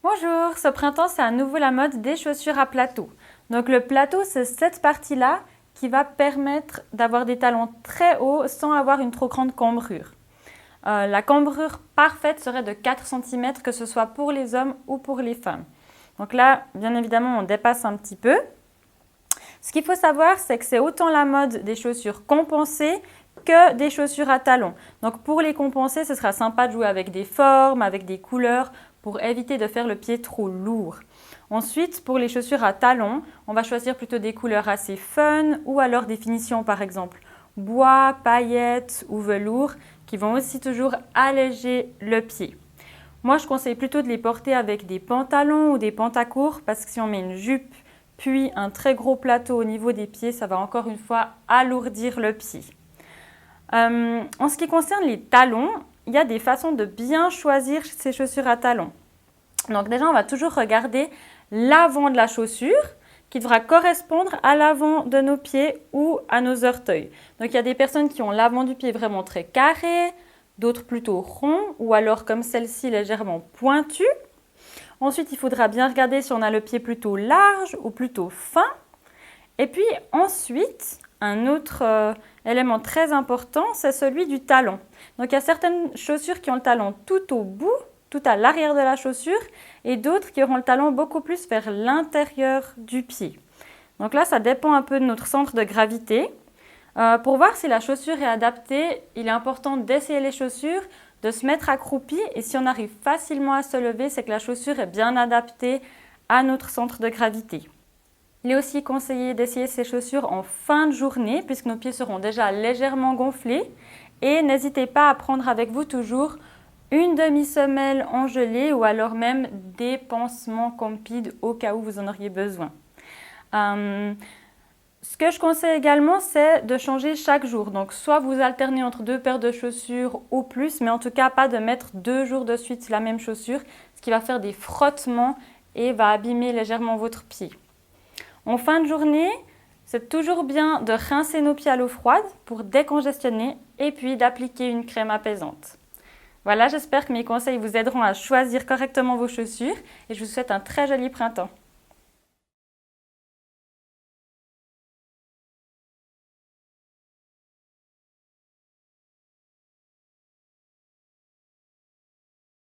Bonjour, ce printemps c'est à nouveau la mode des chaussures à plateau. Donc le plateau c'est cette partie-là qui va permettre d'avoir des talons très hauts sans avoir une trop grande cambrure. La cambrure parfaite serait de 4 cm que ce soit pour les hommes ou pour les femmes. Donc là, bien évidemment, on dépasse un petit peu. Ce qu'il faut savoir, c'est que c'est autant la mode des chaussures compensées que des chaussures à talons. Donc pour les compenser, ce sera sympa de jouer avec des formes, avec des couleurs pour éviter de faire le pied trop lourd. Ensuite, pour les chaussures à talons, on va choisir plutôt des couleurs assez fun ou alors des finitions par exemple bois, paillettes ou velours qui vont aussi toujours alléger le pied. Moi, je conseille plutôt de les porter avec des pantalons ou des pantacourts parce que si on met une jupe puis un très gros plateau au niveau des pieds, ça va encore une fois alourdir le pied. En ce qui concerne les talons, il y a des façons de bien choisir ces chaussures à talons. Donc déjà, on va toujours regarder l'avant de la chaussure qui devra correspondre à l'avant de nos pieds ou à nos orteils. Donc il y a des personnes qui ont l'avant du pied vraiment très carré, d'autres plutôt rond ou alors comme celle-ci légèrement pointue. Ensuite, il faudra bien regarder si on a le pied plutôt large ou plutôt fin. Et puis ensuite, un autre élément très important, c'est celui du talon. Donc il y a certaines chaussures qui ont le talon tout au bout, tout à l'arrière de la chaussure, et d'autres qui auront le talon beaucoup plus vers l'intérieur du pied. Donc là, ça dépend un peu de notre centre de gravité. Pour voir si la chaussure est adaptée, il est important d'essayer les chaussures, de se mettre accroupi, et si on arrive facilement à se lever, c'est que la chaussure est bien adaptée à notre centre de gravité. Il est aussi conseillé d'essayer ces chaussures en fin de journée puisque nos pieds seront déjà légèrement gonflés. Et n'hésitez pas à prendre avec vous toujours une demi-semelle en gelée ou alors même des pansements Compeed au cas où vous en auriez besoin. Ce que je conseille également, c'est de changer chaque jour. Donc soit vous alternez entre deux paires de chaussures ou plus, mais en tout cas pas de mettre 2 jours de suite la même chaussure, ce qui va faire des frottements et va abîmer légèrement votre pied. En fin de journée, c'est toujours bien de rincer nos pieds à l'eau froide pour décongestionner et puis d'appliquer une crème apaisante. Voilà, j'espère que mes conseils vous aideront à choisir correctement vos chaussures et je vous souhaite un très joli printemps.